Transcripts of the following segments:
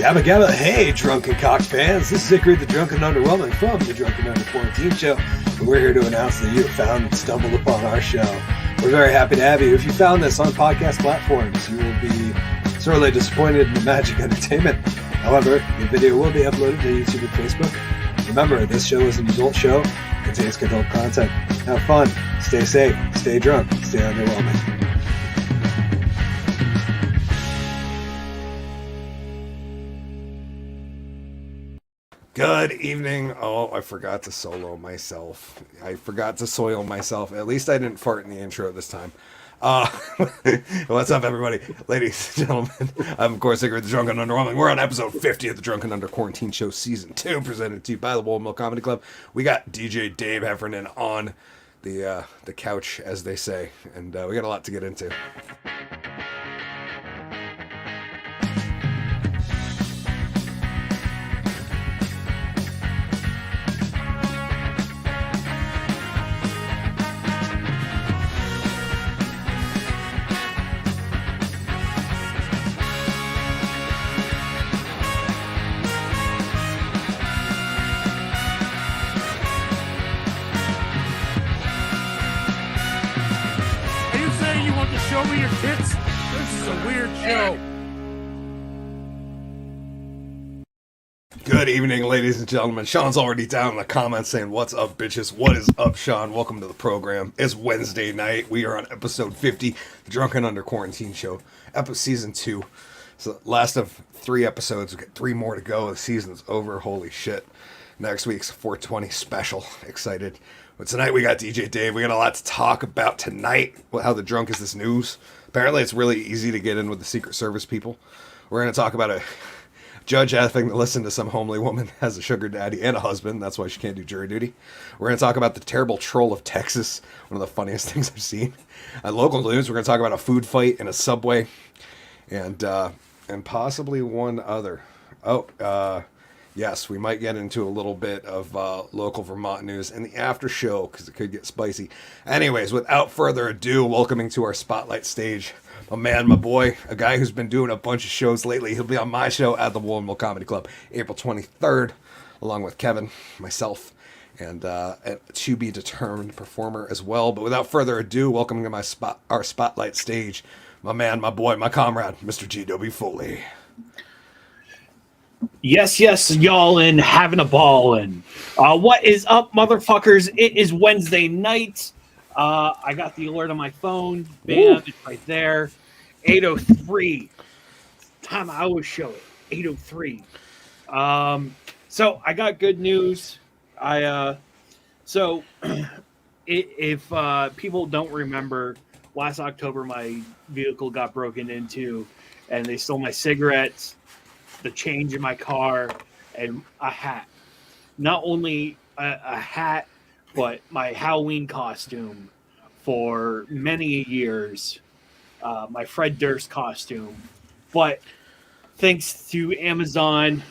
Gabba Gabba, hey drunken cock fans, this is Hickory the Drunken Underwhelming from the Drunken Under Quarantine Show, and we're here to announce that you have found and stumbled upon our show. We're very happy to have you. If you found this on podcast platforms, you will be sorely disappointed in the magic entertainment. However, the video will be uploaded to YouTube and Facebook. Remember, this show is an adult show, contains adult content. Have fun, stay safe, stay drunk, stay underwhelming. Good evening. Oh, I forgot to solo myself. I forgot to soil myself. At least I didn't fart in the intro this time. What's up, everybody? Ladies and gentlemen, I'm, of course, Hickory the Drunken Underwhelming. We're on episode 50 of the Drunken Under Quarantine Show Season 2, presented to you by the Woolen Comedy Club. We got DJ Dave Heffernan on the couch, as they say, and we got a lot to get into. Show me your tits. This is a weird show. Good evening, ladies and gentlemen. Sean's already down in the comments saying, "What's up, bitches? What is up, Sean? Welcome to the program." It's Wednesday night. We are on episode 50, the Drunken Under Quarantine Show, season 2. So last of 3 episodes. We got 3 more to go. The season's over. Holy shit. Next week's 420 special. Excited. But tonight we got DJ Dave. We got a lot to talk about tonight. How the drunk is this news. Apparently it's really easy to get in with the Secret Service people. We're going to talk about a judge having to listen to some homely woman has a sugar daddy and a husband. That's why she can't do jury duty. We're going to talk about the terrible troll of Texas. One of the funniest things I've seen. Local news, we're going to talk about a food fight in a Subway. And possibly one other. Yes, we might get into a little bit of local Vermont news in the after show because it could get spicy. Anyways, without further ado, welcoming to our spotlight stage, my man, my boy, a guy who's been doing a bunch of shows lately. He'll be on my show at the Woolen Comedy Club, April 23rd, along with Kevin, myself, and a to-be-determined performer as well. But without further ado, welcoming to our spotlight stage, my man, my boy, my comrade, Mr. G.W. Foley. Yes, y'all, and having a ball. And what is up, motherfuckers? It is Wednesday night. I got the alert on my phone. Bam, it's right there. 8:03. Time I always show it. 8:03. So I got good news. If people don't remember, last October my vehicle got broken into, and they stole my cigarettes, the change in my car, and a hat. Not only a hat, but my Halloween costume for many years, my Fred Durst costume. But thanks to Amazon,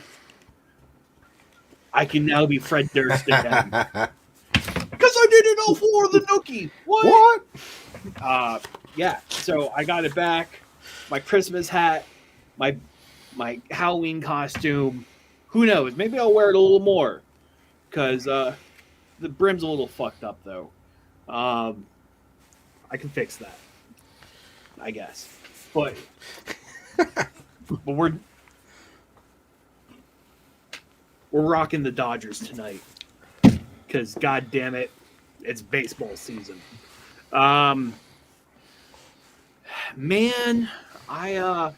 I can now be Fred Durst again. Because I did it all for the nookie. What? Yeah, so I got it back. My Christmas hat, my Halloween costume. Who knows? Maybe I'll wear it a little more because the brim's a little fucked up, though. I can fix that, I guess. But we're rocking the Dodgers tonight because, god damn it, it's baseball season. Man, I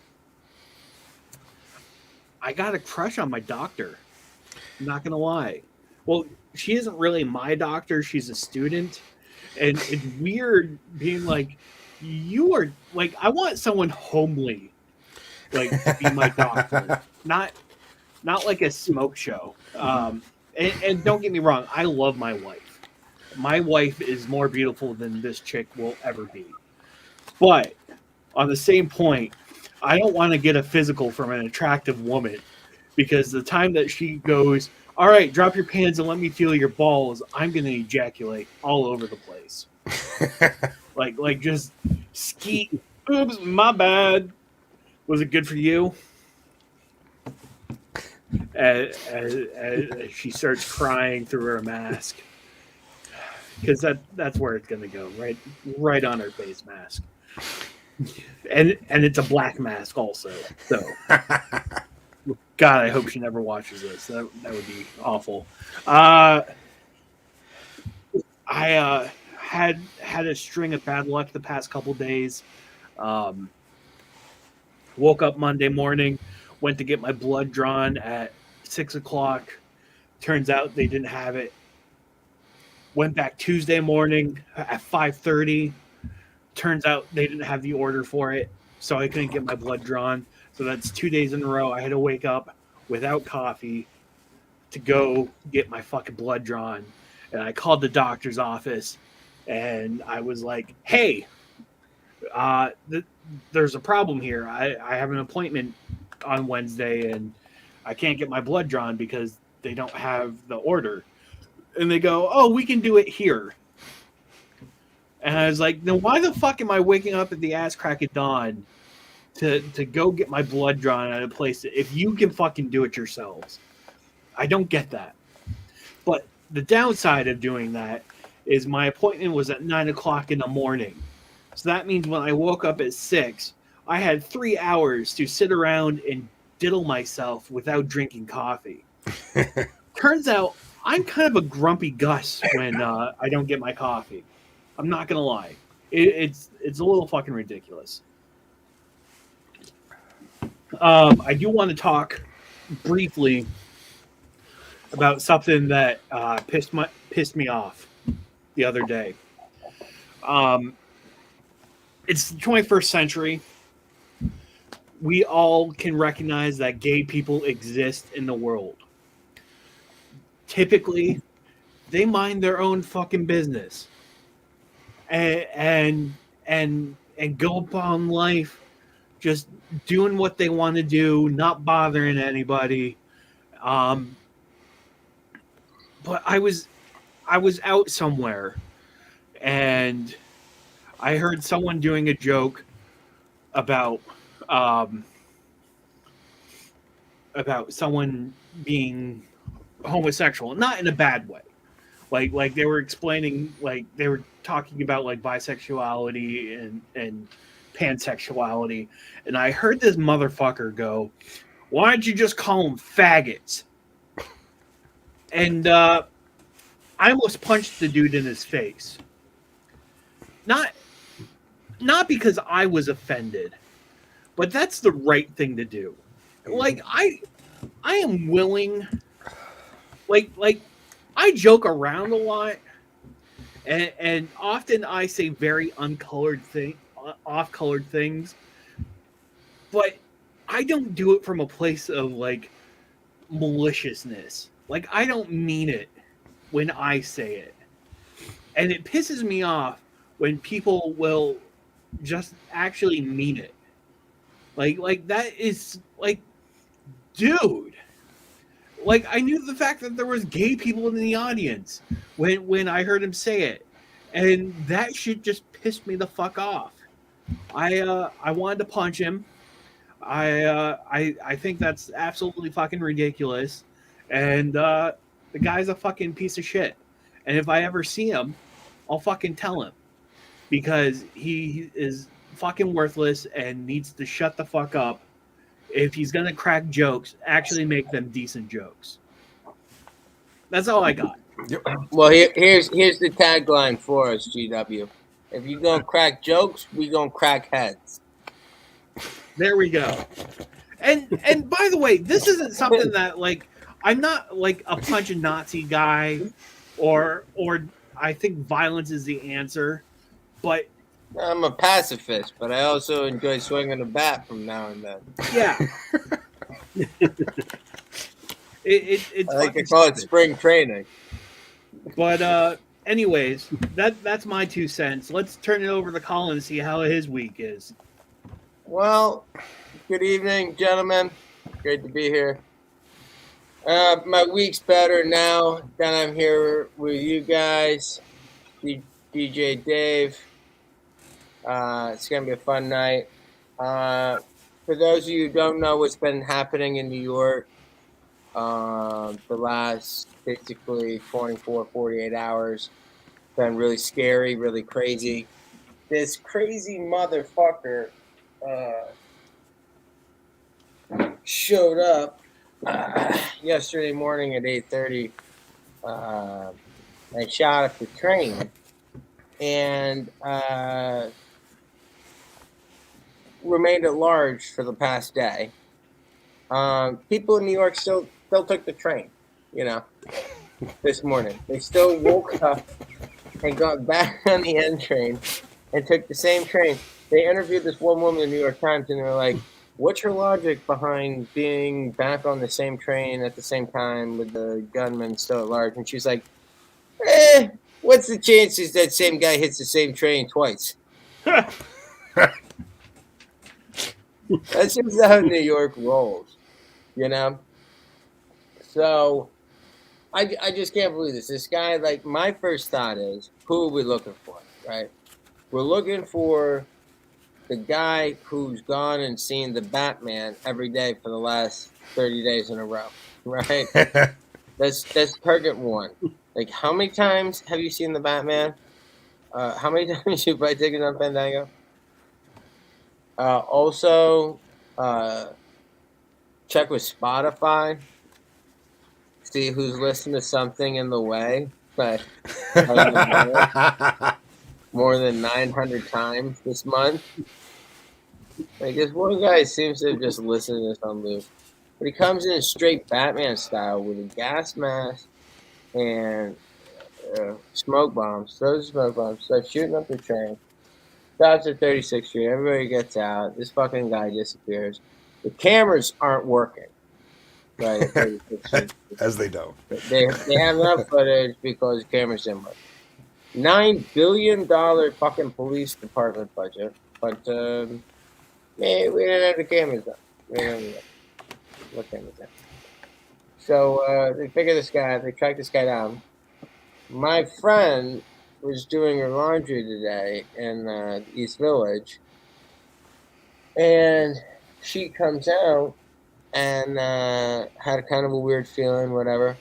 got a crush on my doctor. I'm not going to lie. Well, she isn't really my doctor. She's a student. And it's weird being like, you are, like, I want someone homely, like, to be my doctor. Not like a smoke show. And don't get me wrong. I love my wife. My wife is more beautiful than this chick will ever be. But on the same point, I don't want to get a physical from an attractive woman because the time that she goes, all right, drop your pants and let me feel your balls, I'm going to ejaculate all over the place. like just skeet. Oops, my bad. Was it good for you? as she starts crying through her mask, because that's where it's gonna go, right on her face mask, and it's a black mask also. So, God, I hope she never watches this. That would be awful. I had a string of bad luck the past couple days. Um, Woke up Monday morning, went to get my blood drawn at 6 o'clock. Turns out they didn't have it. Went back Tuesday morning at 5:30. Turns out they didn't have the order for it, so I couldn't get my blood drawn. So that's 2 days in a row. I had to wake up without coffee to go get my fucking blood drawn. And I called the doctor's office, and I was like, "Hey, there's a problem here. I have an appointment on Wednesday, and I can't get my blood drawn because they don't have the order." And they go, "Oh, we can do it here." And I was like, "Then why the fuck am I waking up at the ass crack of dawn to go get my blood drawn at a place if you can fucking do it yourselves?" I don't get that. But the downside of doing that is my appointment was at 9 o'clock in the morning. So that means when I woke up at 6, I had 3 hours to sit around and diddle myself without drinking coffee. Turns out I'm kind of a grumpy Gus when I don't get my coffee. I'm not gonna lie, it's a little fucking ridiculous. I do want to talk briefly about something that pissed me off the other day. It's the 21st century. We all can recognize that gay people exist in the world. Typically, they mind their own fucking business and go upon life just doing what they want to do, not bothering anybody. But I was out somewhere, and I heard someone doing a joke about someone being homosexual, not in a bad way. Like they were explaining, like they were talking about like bisexuality and pansexuality, and I heard this motherfucker go, "Why don't you just call them faggots?" And I almost punched the dude in his face. Not because I was offended, but that's the right thing to do. Like I am willing. Like I joke around a lot, and often I say very off-colored things, but I don't do it from a place of like maliciousness. Like I don't mean it when I say it, and it pisses me off when people will just actually mean it. Like that is like, dude. Like I knew the fact that there was gay people in the audience when I heard him say it, and that shit just pissed me the fuck off. I wanted to punch him. I think that's absolutely fucking ridiculous, and the guy's a fucking piece of shit. And if I ever see him, I'll fucking tell him, because he is fucking worthless and needs to shut the fuck up. If he's gonna crack jokes, actually make them decent jokes. That's all I got. Yep. Well, here's the tagline for us, GW. If you gonna crack jokes, we gonna crack heads. There we go. And by the way, this isn't something that like I'm not like a punch a Nazi guy, or I think violence is the answer, but I'm a pacifist, but I also enjoy swinging a bat from now and then. yeah. It's I like to call it spring training. But anyways, that's my 2 cents. Let's turn it over to Collen and see how his week is. Well, good evening, gentlemen. Great to be here. My week's better now that I'm here with you guys, DJ Dave. It's going to be a fun night. For those of you who don't know what's been happening in New York, The last basically 24, 48 hours. Been really scary, really crazy. This crazy motherfucker showed up yesterday morning at 8:30 and shot up the train and remained at large for the past day. People in New York still took the train, this morning. They still woke up and got back on the N train and took the same train. They interviewed this one woman in the New York Times, and they were like, what's your logic behind being back on the same train at the same time with the gunman still at large? And she's like, what's the chances that same guy hits the same train twice? That's just how New York rolls, So I just can't believe this. This guy, like, my first thought is, who are we looking for, right? We're looking for the guy who's gone and seen the Batman every day for the last 30 days in a row, right? That's target one. Like, how many times have you seen the Batman? How many times you buy tickets on Fandango? Also, check with Spotify. See who's listened to Something in the Way. But more than 900 times this month. Like, this one guy seems to have just listened to this on loop. But he comes in straight Batman style with a gas mask and smoke bombs. Throws smoke bombs. Starts shooting up the train. Stops at 36th Street. Everybody gets out. This fucking guy disappears. The cameras aren't working. Right, at 36th Street. As they don't. They have enough footage because the cameras didn't work. $9 billion fucking police department budget. But, we didn't have the cameras up. We didn't have what cameras up. So, they figure this guy out. They track this guy down. My friend was doing her laundry today in East Village. And she comes out and had a kind of a weird feeling, whatever.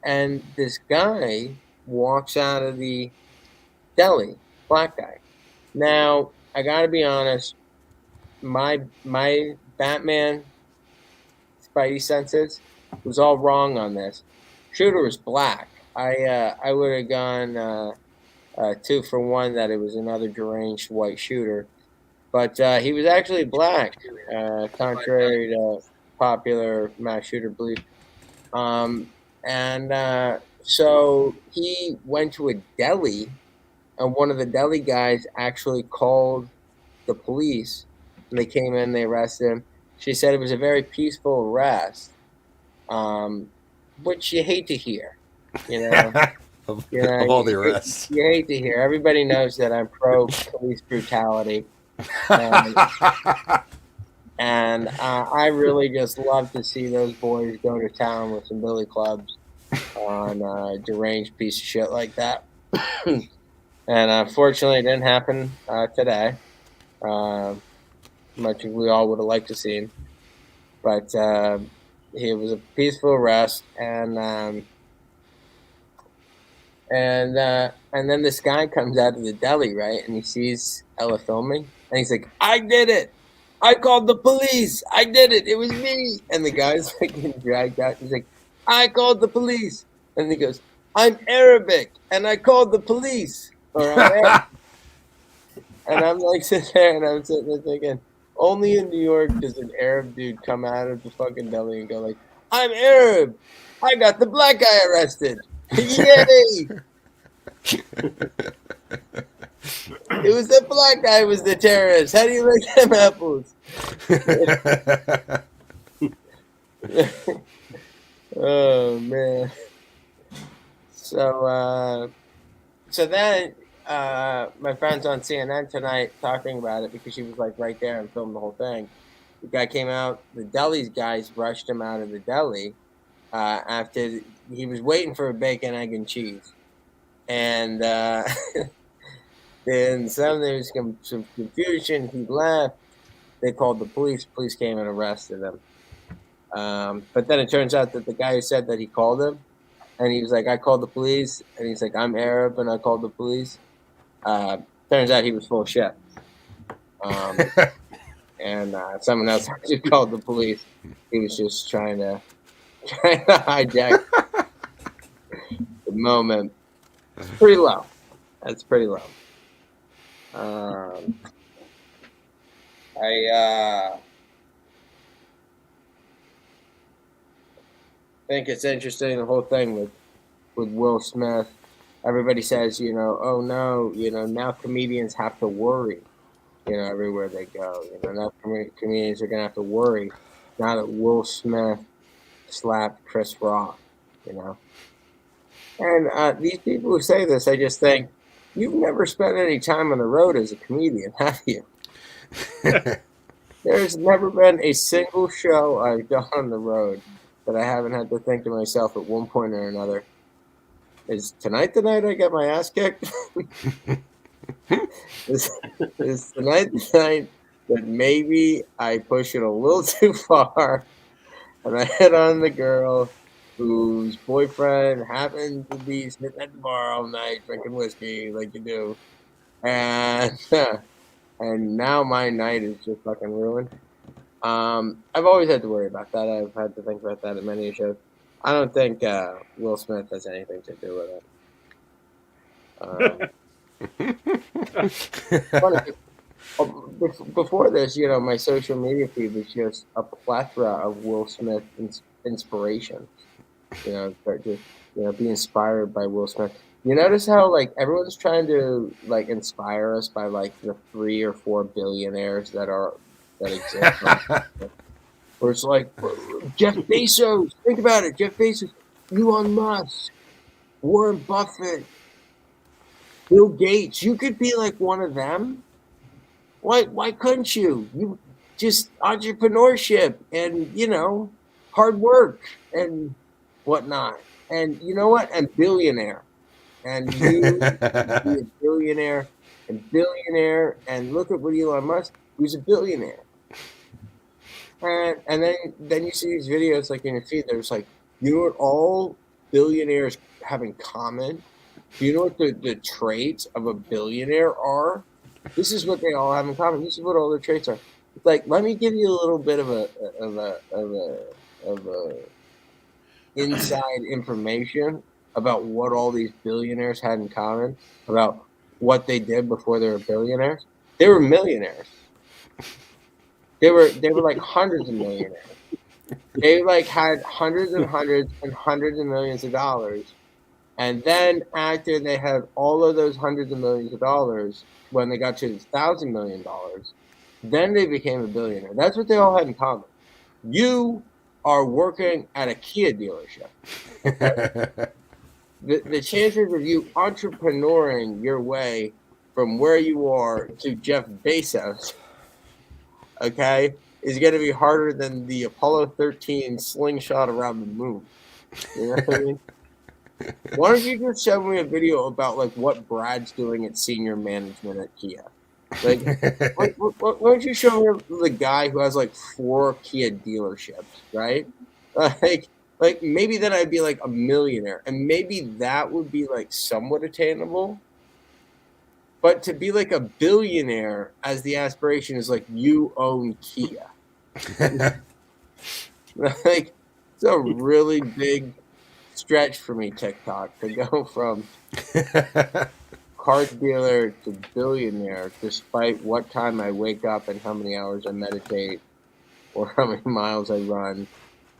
And this guy walks out of the deli, black guy. Now, I gotta be honest, my Batman spidey senses was all wrong on this. Shooter was black. I would have gone 2 for 1 that it was another deranged white shooter. But he was actually black, contrary to popular mass shooter belief. So he went to a deli, and one of the deli guys actually called the police. And they came in, they arrested him. She said it was a very peaceful arrest, which you hate to hear, of all the arrests. You hate to hear. Everybody knows that I'm pro police brutality. And I really just love to see those boys go to town with some billy clubs on a deranged piece of shit like that. And unfortunately, it didn't happen today. Much as we all would have liked to see him. But it was a peaceful arrest. And then this guy comes out of the deli, right? And he sees Ella filming. And he's like, I did it. I called the police. I did it. It was me. And the guy's like getting dragged out. He's like, I called the police. And he goes, I'm Arabic. And I called the police. And I'm like sitting there and I'm sitting there thinking, only in New York does an Arab dude come out of the fucking deli and go like, I'm Arab. I got the black guy arrested. Yay. It was the black guy was the terrorist. How do you like them apples? Oh, man. So then my friend's on CNN tonight talking about it because she was like right there and filmed the whole thing. The guy came out. The deli's guys rushed him out of the deli after he was waiting for a bacon, egg, and cheese. And then there was some confusion. He left. They called the police. Police came and arrested him. But then it turns out that the guy who said that he called him, and he was like, I called the police, and he's like, I'm Arab, and I called the police. Turns out he was full of shit. And someone else actually called the police. He was just trying to hijack the moment. It's pretty low. That's pretty low. I think it's interesting, the whole thing with Will Smith. Everybody says, oh no, now comedians have to worry, everywhere they go. Now comedians are going to have to worry now that Will Smith slapped Chris Rock, And these people who say this, I just think, you've never spent any time on the road as a comedian, have you? There's never been a single show I've done on the road that I haven't had to think to myself at one point or another, is tonight the night I get my ass kicked? is tonight the night that maybe I push it a little too far and I hit on the girl whose boyfriend happened to be sitting at the bar all night drinking whiskey like you do, and now my night is just fucking ruined. I've always had to worry about that. I've had to think about that at many shows. I don't think Will Smith has anything to do with it. Funny, before this, my social media feed was just a plethora of Will Smith inspirations. Be inspired by Will Smith. You notice how everyone's trying to inspire us by the 3 or 4 billionaires that exist. Where it's like Jeff Bezos. Think about it, Jeff Bezos, Elon Musk, Warren Buffett, Bill Gates. You could be like one of them. Why couldn't you? You just entrepreneurship and hard work and whatnot. And you know what? And billionaire. And you be a billionaire and look at what Elon Musk, who's a billionaire. And then you see these videos in your feed. There's you know what all billionaires have in common? Do you know what the traits of a billionaire are? This is what they all have in common. This is what all their traits are. It's let me give you a little bit of a inside information about what all these billionaires had in common, about what they did before they were billionaires. They were millionaires. They were hundreds of millionaires. They had hundreds and hundreds and hundreds of millions of dollars. And then after they had all of those hundreds of millions of dollars, when they got to $1,000 million, then they became a billionaire. That's what they all had in common. You are working at a Kia dealership. The chances of you entrepreneuring your way from where you are to Jeff Bezos, okay, is going to be harder than the Apollo 13 slingshot around the moon. You know what I mean? Why don't you just show me a video about what Brad's doing at senior management at Kia? Why don't you show me the guy who has 4 Kia dealerships, right? Maybe then I'd be a millionaire, and maybe that would be somewhat attainable. But to be a billionaire as the aspiration is you own Kia. It's a really big stretch for me, TikTok, to go from car dealer to billionaire, despite what time I wake up and how many hours I meditate or how many miles I run.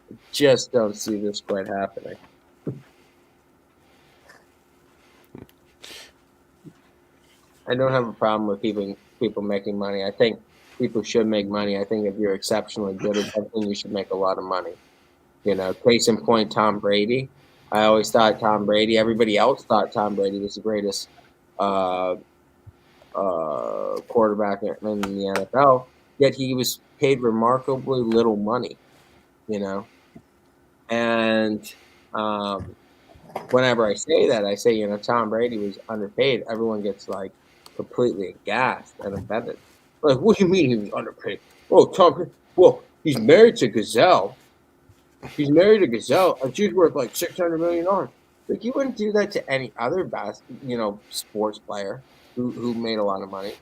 I just don't see this quite happening. I don't have a problem with people making money. I think people should make money. I think if you're exceptionally good at something, you should make a lot of money. Case in point, Tom Brady. I always thought Tom Brady, everybody else thought Tom Brady was the greatest quarterback in the NFL, yet he was paid remarkably little money, And whenever I say that, I say, Tom Brady was underpaid. Everyone gets completely aghast and offended. What do you mean he was underpaid? Oh, Tom, well, he's married to Gazelle. She's married to Gazelle, and she's worth like $600 million. Like, you wouldn't do that to any other sports player who made a lot of money.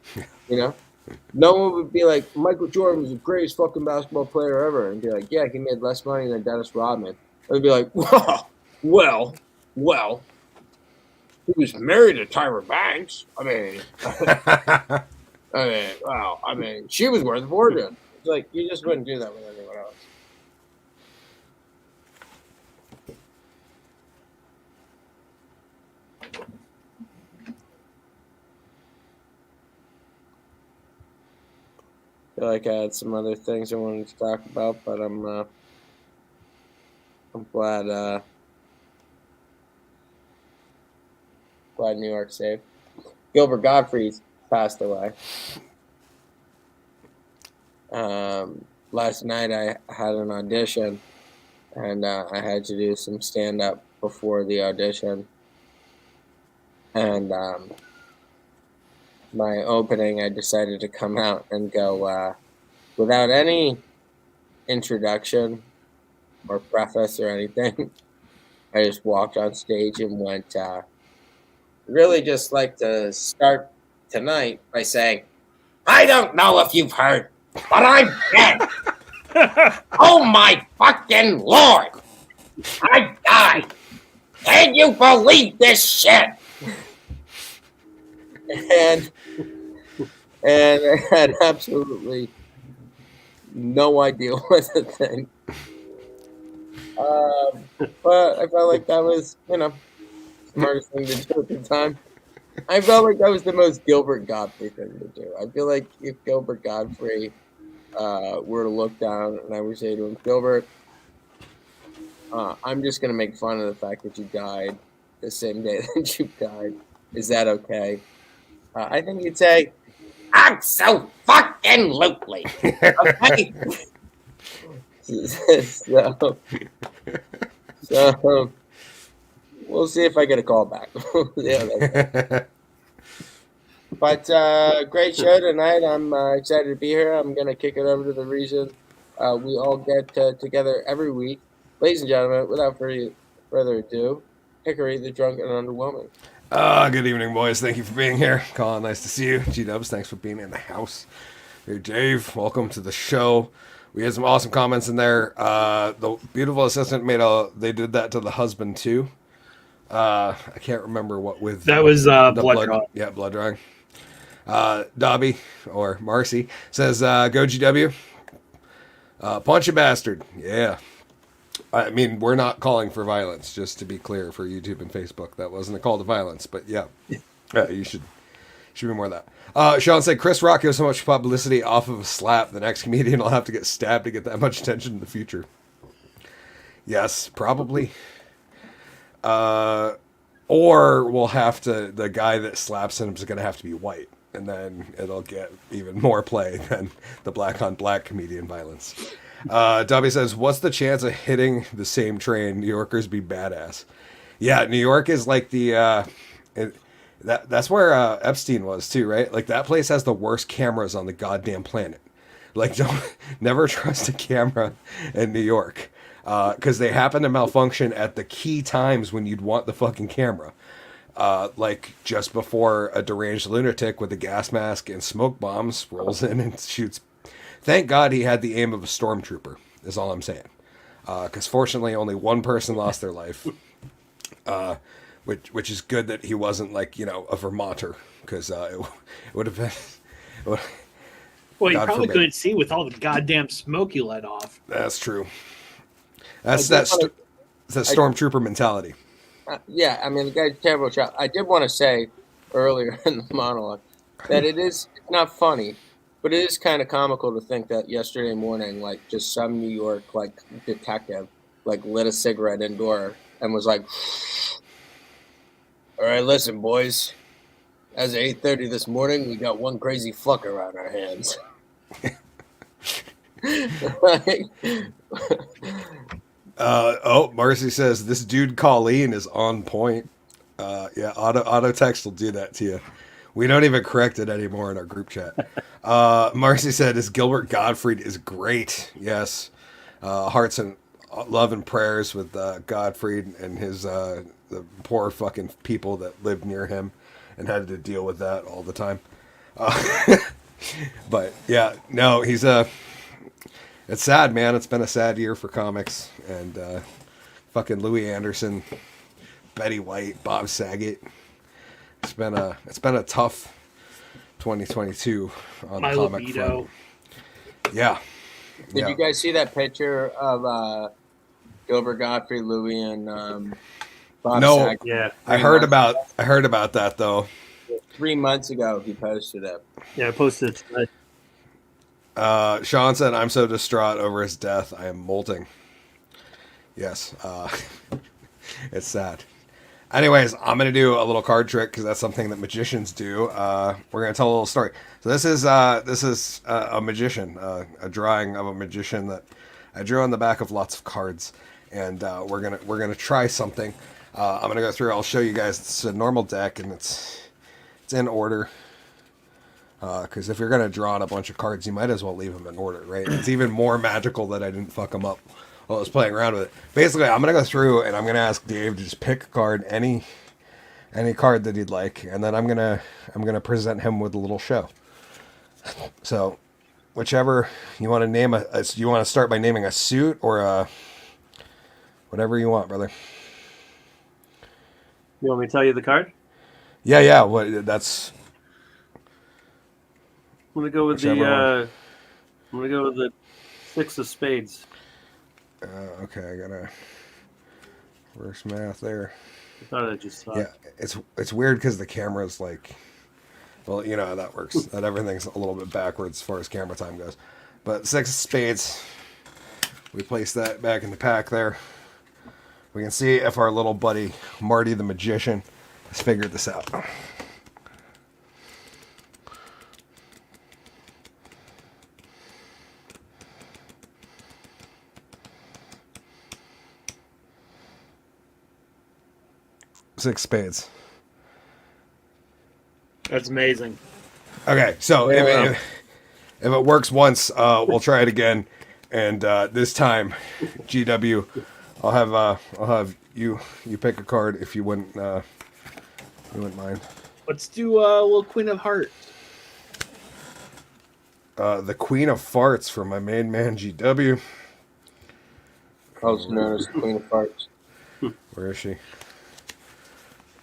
You know, no one would be like, Michael Jordan was the greatest fucking basketball player ever, and be like, yeah, he made less money than Dennis Rodman. They'd be like, well, he was married to Tyra Banks. I mean, she was worth a fortune. It's like, you just wouldn't do that with anyone else. I feel like I had some other things I wanted to talk about, but I'm glad New York's safe. Gilbert Gottfried's passed away. Last night I had an audition, and I had to do some stand-up before the audition. And my opening, I decided to come out and go without any introduction or preface or anything. I just walked on stage and went, really just like to start tonight by saying, I don't know if you've heard, but I'm dead. Oh my fucking Lord. I died. Can you believe this shit? And I had absolutely no idea what to think. But I felt like that was, smartest thing to do at the time. I felt like that was the most Gilbert Gottfried thing to do. I feel like if Gilbert Gottfried were to look down and I would say to him, Gilbert, I'm just going to make fun of the fact that you died the same day that you died. Is that okay? I think you'd say, absolutely. Okay. So we'll see if I get a call back. But great show tonight. I'm excited to be here. I'm going to kick it over to the reason we all get together every week. Ladies and gentlemen, without further ado, Hickory, the drunk and underwhelming. Good evening, boys. Thank you for being here. Colin, nice to see you. G-Dubs, thanks for being in the house. Hey, Dave, welcome to the show. We had some awesome comments in there. The beautiful assistant they did that to the husband too. I can't remember what with. That was blood drawing. Yeah, blood drawing. Dobby or Marcy says, "Go GW, punch a bastard." Yeah. I mean, we're not calling for violence, just to be clear for YouTube and Facebook. That wasn't a call to violence, but yeah, you should be more of that. Sean said, Chris Rock gives so much publicity off of a slap, the next comedian will have to get stabbed to get that much attention in the future. Yes, probably. Or we'll have to, the guy that slaps him is going to have to be white, and then it'll get even more play than the black on black comedian violence. Dobby says, what's the chance of hitting the same train? New Yorkers be badass. Yeah, New York is like the that's where Epstein was too, right? Like that place has the worst cameras on the goddamn planet. Like never trust a camera in New York because they happen to malfunction at the key times when you'd want the fucking camera. Like just before a deranged lunatic with a gas mask and smoke bombs rolls in and shoots. Thank God he had the aim of a stormtrooper, is all I'm saying. Because fortunately only one person lost their life. Which is good that he wasn't like, a Vermonter. Because it would have been... Well, you probably couldn't see with all the goddamn smoke you let off. That's true. That's that stormtrooper mentality. Yeah, I mean, the guy's a terrible shot. I did want to say earlier in the monologue that it's not funny, but it is kind of comical to think that yesterday morning, like, just some New York, like, detective, like, lit a cigarette indoor and was like, all right, listen, boys. As of 8:30 this morning, we got one crazy fucker on our hands. Marcy says, this dude Colleen is on point. Yeah, auto text will do that to you. We don't even correct it anymore in our group chat. Marcy said, "Is Gilbert Gottfried is great." Yes, hearts and love and prayers with Godfrey and his the poor fucking people that lived near him and had to deal with that all the time. But yeah, no, he's it's sad, man. It's been a sad year for comics, and fucking Louis Anderson, Betty White, Bob Saget. It's been a tough 2022 on My the comic libido. front. Yeah. Did you guys see that picture of Gilbert Godfrey, Louis, and Bob No. Saget? Yeah. I heard about that though. 3 months ago, he posted it. Yeah, I posted it tonight. Sean said, "I'm so distraught over his death. I am molting." Yes, it's sad. Anyways, I'm gonna do a little card trick because that's something that magicians do. We're gonna tell a little story. So this is a magician, a drawing of a magician that I drew on the back of lots of cards, and we're gonna try something. I'm gonna go through. I'll show you guys. It's a normal deck, and it's in order. Because if you're gonna draw on a bunch of cards, you might as well leave them in order, right? It's even more magical that I didn't fuck them up while I was playing around with it. Basically, I'm gonna go through and I'm gonna ask Dave to just pick a card, any card that he'd like, and then I'm gonna present him with a little show. So, whichever you want to name you want to start by naming a suit or whatever you want, brother. You want me to tell you the card? Yeah. What that's. I'm gonna go with Whichever I'm gonna go with the 6 of spades. Okay, I gotta reverse math there. I thought I just saw. Yeah, it's weird because the camera's like, well, you know how that works. That everything's a little bit backwards as far as camera time goes. But 6 of spades, we place that back in the pack there. We can see if our little buddy Marty the magician has figured this out. Six spades. That's amazing. Okay, so Yeah. if it works once, we'll try it again, and this time, GW, I'll have you pick a card if you wouldn't mind. Let's do a little Queen of Hearts. The Queen of Farts for my main man GW. Also known as Queen of Farts. Where is she?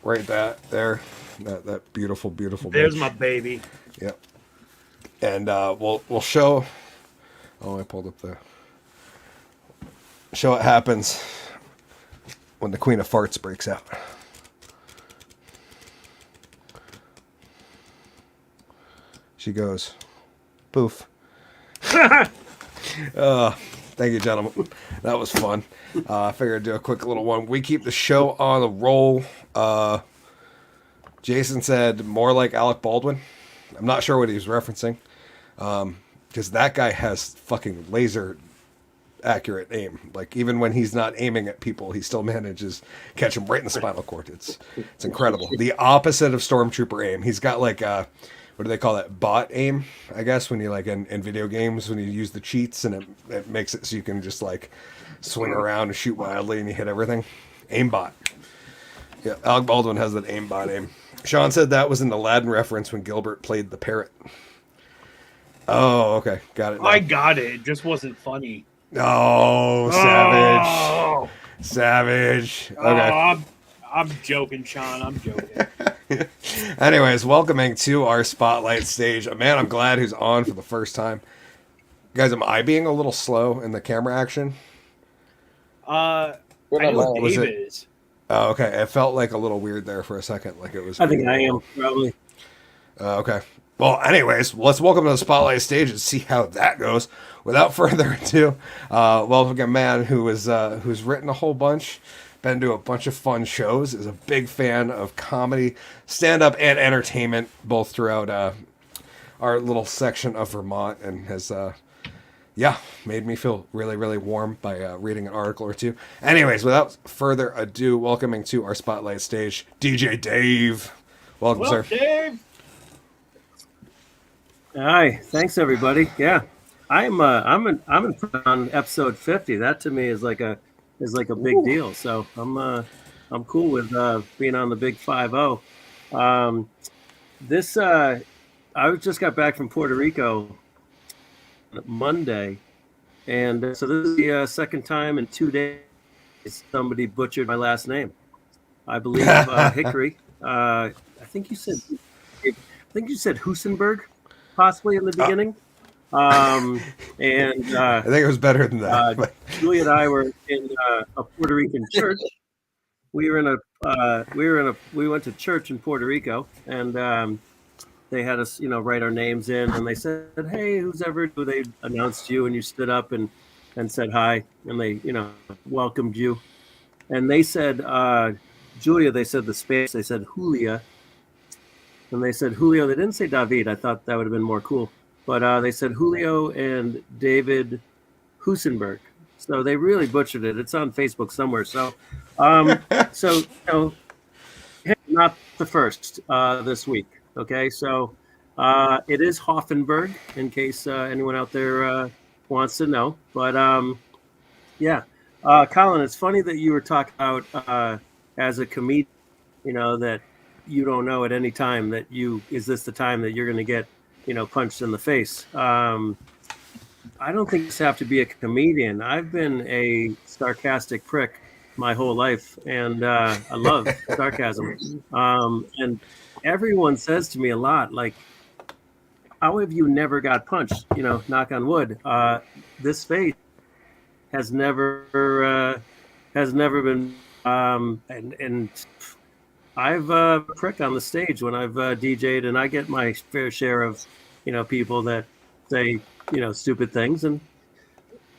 Right there. That beautiful There's bitch. my baby. Yep. And we'll show. Oh, I pulled up the. Show what happens when the Queen of Farts breaks out. She goes, poof. Thank you, gentlemen. That was fun. I figured I'd do a quick little one. We keep the show on the roll. Jason said more like Alec Baldwin. I'm not sure what he was referencing. Because that guy has fucking laser accurate aim. Like, even when he's not aiming at people, he still manages to catch them right in the spinal cord. It's incredible. The opposite of Stormtrooper aim. He's got like what do they call that? Bot aim, I guess, when you like in video games, when you use the cheats and it makes it so you can just like swing around and shoot wildly and you hit everything. Aimbot. Yeah, Alec Baldwin has that aimbot aim. Sean said that was an Aladdin reference when Gilbert played the parrot. Oh, okay. Got it now. I got it. It just wasn't funny. Oh, savage. Oh, Savage. oh, Okay. I'm joking, Sean. I'm joking. Anyways, welcoming to our spotlight stage a man I'm glad who's on for the first time. Guys, am I being a little slow in the camera action? I What know about what was Dave it- is. Oh, okay. It felt like a little weird there for a second. Like it was. I think I am probably. Okay. Well, anyways, let's welcome to the spotlight stage and see how that goes. Without further ado, welcome a man who's written a whole bunch, been to a bunch of fun shows, is a big fan of comedy, stand-up, and entertainment, both throughout our little section of Vermont, and has made me feel really, really warm by reading an article or two. Anyways, without further ado, welcoming to our spotlight stage, DJ Dave. Welcome, Well, sir. Dave. Hi, thanks everybody. Yeah, I'm on episode 50. That to me is like a big Ooh. deal. So I'm cool with being on the big 50. This I just got back from Puerto Rico Monday, and so this is the second time in 2 days somebody butchered my last name. I believe Hickory. I think you said Hosenberg, possibly in the beginning. And I think it was better than that. but- Julie and I were in a Puerto Rican church. We went to church in Puerto Rico, and they had us, write our names in, and they said, "Hey, they announced you, and you stood up and said hi, and they, welcomed you." And they said, Julia, they said the space, they said Julia, and they said Julio. They didn't say David. I thought that would have been more cool, but they said Julio and David Husenberg. So they really butchered it. It's on Facebook somewhere. So, not the first this week. Okay, so it is Hoffenberg, in case anyone out there wants to know. But yeah, Colin, it's funny that you were talking about as a comedian, that you don't know at any time that is this the time that you're going to get, punched in the face. I don't think you have to be a comedian. I've been a sarcastic prick my whole life, and I love sarcasm. And everyone says to me a lot, like, "How have you never got punched?" Knock on wood. This face has never been. And I've prick on the stage when I've DJ'd, and I get my fair share of, people that say, stupid things, and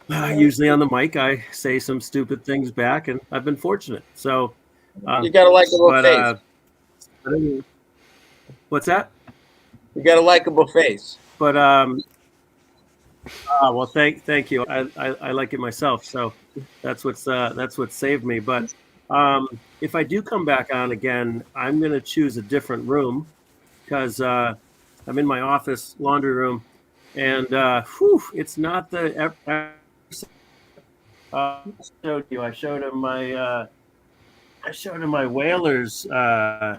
usually on the mic I say some stupid things back, and I've been fortunate. So You got a likable face. What's that? You got a likable face. But well, thank you. I like it myself, so that's what saved me. But if I do come back on again, I'm going to choose a different room, because I'm in my office laundry room, and it's not the. I showed him my Whalers. I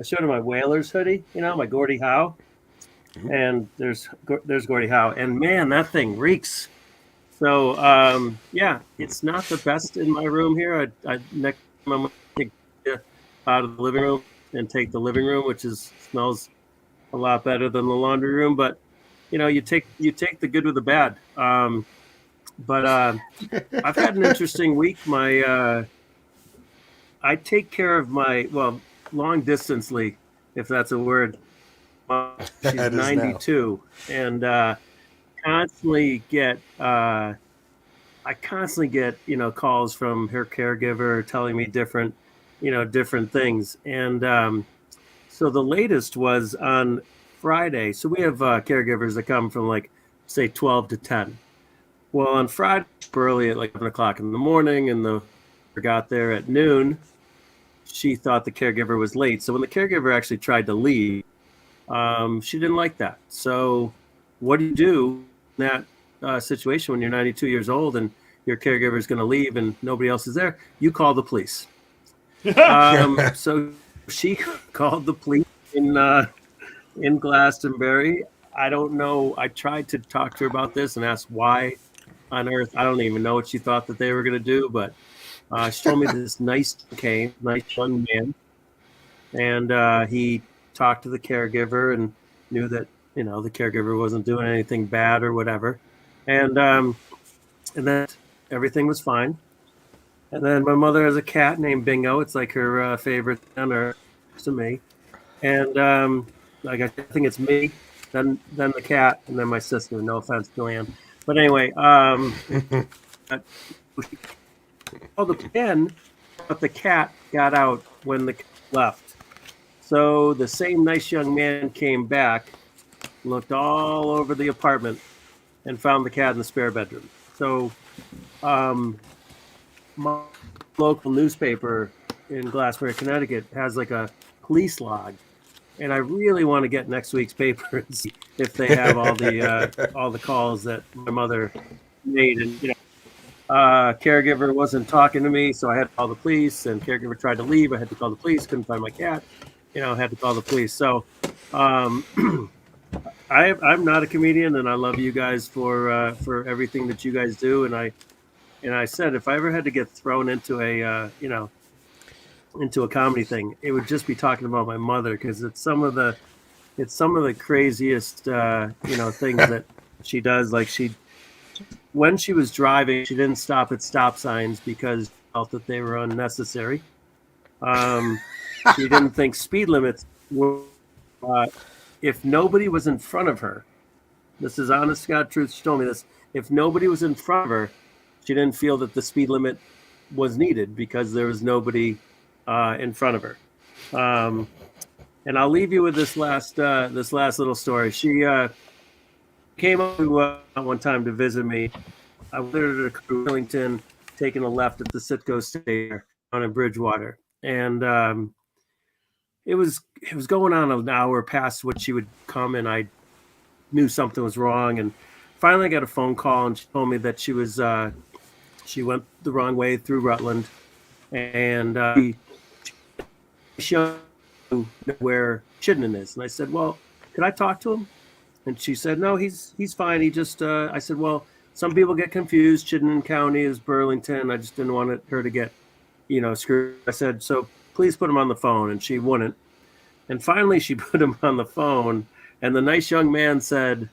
showed him my Whalers hoodie. My Gordie Howe. And there's Gordie Howe, and man, that thing reeks. So yeah, it's not the best in my room here. I next time I'm gonna take it out of the living room and take the living room, which smells a lot better than the laundry room. But you take the good with the bad. But I've had an interesting week. I take care of my long distantly, if that's a word. She's 92, and constantly get calls from her caregiver telling me different things. And so the latest was on Friday. So we have caregivers that come from say 12 to 10. Well, on Friday early at 11 o'clock in the morning, and the got there at noon. She thought the caregiver was late. So when the caregiver actually tried to leave, she didn't like that. So what do you do in that situation when you're 92 years old and your caregiver is going to leave and nobody else is there? You call the police. So she called the police in Glastonbury. I don't know. I tried to talk to her about this and ask why on earth. I don't even know what she thought that they were going to do, but she told me this nice young man, and he talked to the caregiver and knew that the caregiver wasn't doing anything bad or whatever, and then everything was fine. And then my mother has a cat named Bingo. It's like her favorite on earth to me, and I think it's me, then the cat, and then my sister. No offense, Joanne, but anyway, the pen, but the cat got out when the cat left. So the same nice young man came back, looked all over the apartment, and found the cat in the spare bedroom. So my local newspaper in Glassbury, Connecticut has a police log and I really want to get next week's paper and see if they have all the calls that my mother made. And caregiver wasn't talking to me, so I had to call the police. And caregiver tried to leave. I had to call the police. Couldn't find my cat. I had to call the police. So I'm not a comedian, and I love you guys for everything that you guys do. And I said if I ever had to get thrown into into a comedy thing, it would just be talking about my mother, because it's some of the craziest things that she does. Like when she was driving, she didn't stop at stop signs because she felt that they were unnecessary. She didn't think speed limits were, if nobody was in front of her, this is honest to God truth, she told me this, if nobody was in front of her, she didn't feel that the speed limit was needed because there was nobody in front of her. And I'll leave you with this last little story. She came up one time to visit me. I went to Killington, taking a left at the Sitco Station down in Bridgewater, and it was going on an hour past what she would come, and I knew something was wrong. And finally, I got a phone call, and she told me that she went the wrong way through Rutland, and she showed where Chittenden is. And I said, well, could I talk to him? And she said, no, he's fine. He just, I said, well, some people get confused. Chittenden County is Burlington. I just didn't want her to get, screwed. I said, so please put him on the phone. And she wouldn't. And finally she put him on the phone. And the nice young man said,